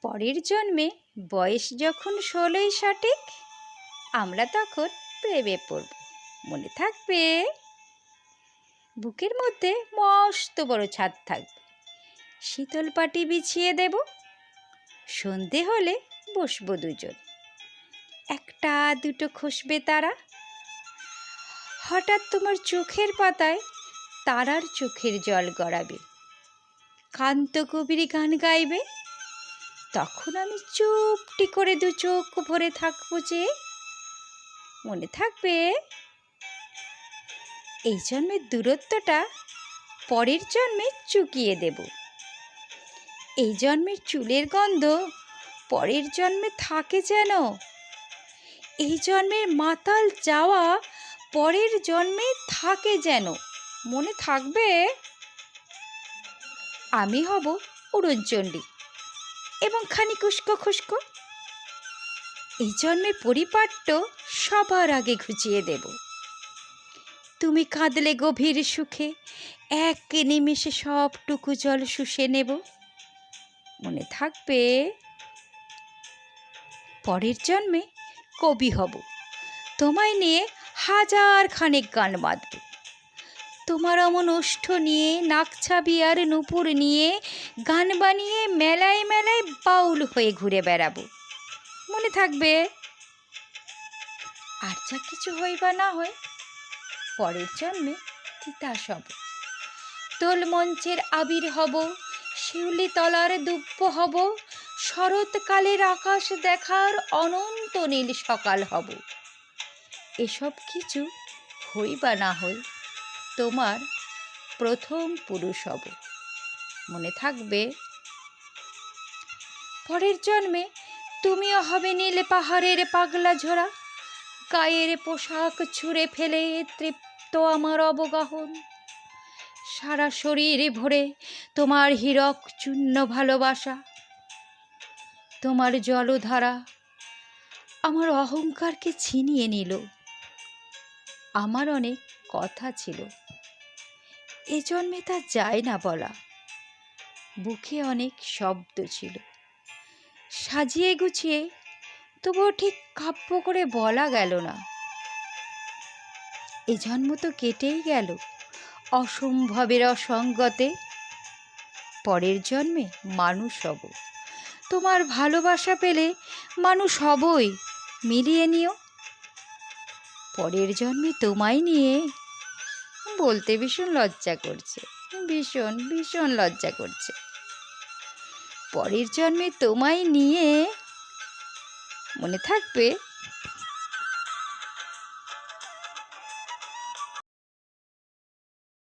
পরের জন্মে বয়স যখন 16ই সঠিক, আমরা তখন প্রেমে পড়ব। মনে থাকবে? বুকের মধ্যে মস্ত বড় ছাদ থাকবে, শীতল পাটি বিছিয়ে দেব। সন্ধে হলে বসবো দুজন, একটা দুটো খসবে তারা। হঠাৎ তোমার চোখের পাতায় তারার চোখের জল গড়াবে, কান্ত কবির গান গাইবে। তখন আমি চুপটি করে দু চোখ ভরে থাকবো যে। মনে থাকবে? এই জন্মের দূরত্বটা পরের জন্মে চুকিয়ে দেব। এই জন্মের চুলের গন্ধ পরের জন্মে থাকে যেন। এই জন্মের মাতাল যাওয়া পরের জন্মে থাকে যেন। মনে থাকবে? আমি হব উড়নচণ্ডী এবং খানিক উস্কো খুস্কো। এই জন্মের পরিপাট্য সবার আগে ঘুচিয়ে দেব। তুমি কাঁদলে গভীর সুখে এক নিমেষে সবটুকু জল শুষে নেব। মনে থাকবে? পরের জন্মে কবি হব, তোমায় নিয়ে হাজার খানেক গান বাঁধব। তোমার অমন ওষ্ঠ নিয়ে, নাকছাবি আর নূপুর নিয়ে গান বানিয়ে মেলায় মেলায় বাউল হয়ে ঘুরে বেড়াবো। মনে থাকবে? আর যা কিছু হই বা না হয়, পরের জন্মে তিতাস হব, দোল মঞ্চের আবির হব, শিউলি তলার দুব্য হব, শরৎকালের আকাশ দেখার অনন্ত নীল সকাল হব। এসব কিছু হই বা না হই, তোমার প্রথম পুরুষ হব। মনে থাকবে? পরের জন্মে তুমিও হবে নীল পাহাড়ের পাগলা ঝোড়া, গায়ের পোশাক ছুঁড়ে ফেলে তৃপ্ত আমার অবগাহন। সারা শরীর ভরে তোমার হীরক চূর্ণ ভালোবাসা। তোমার জলধারা আমার অহংকারকে ছিনিয়ে নিল। আমার অনেক কথা ছিল, এ জন্মে তা যায় না বলা। বুকে অনেক শব্দ ছিল, সাজিয়ে গুছিয়ে তবুও ঠিক কাব্য করে বলা গেল না। এ জন্ম তো কেটেই গেল অসম্ভবের অসঙ্গতে। পরের জন্মে মানুষ হব, তোমার ভালোবাসা পেলে মানুষ হবই, মিলিয়ে নিও। পরের জন্মে তোমায় নিয়ে বলতে ভীষণ লজ্জা করছে, ভীষণ ভীষণ লজ্জা করছে। পরের জন্মে তোমায় নিয়ে, মনে থাকবে?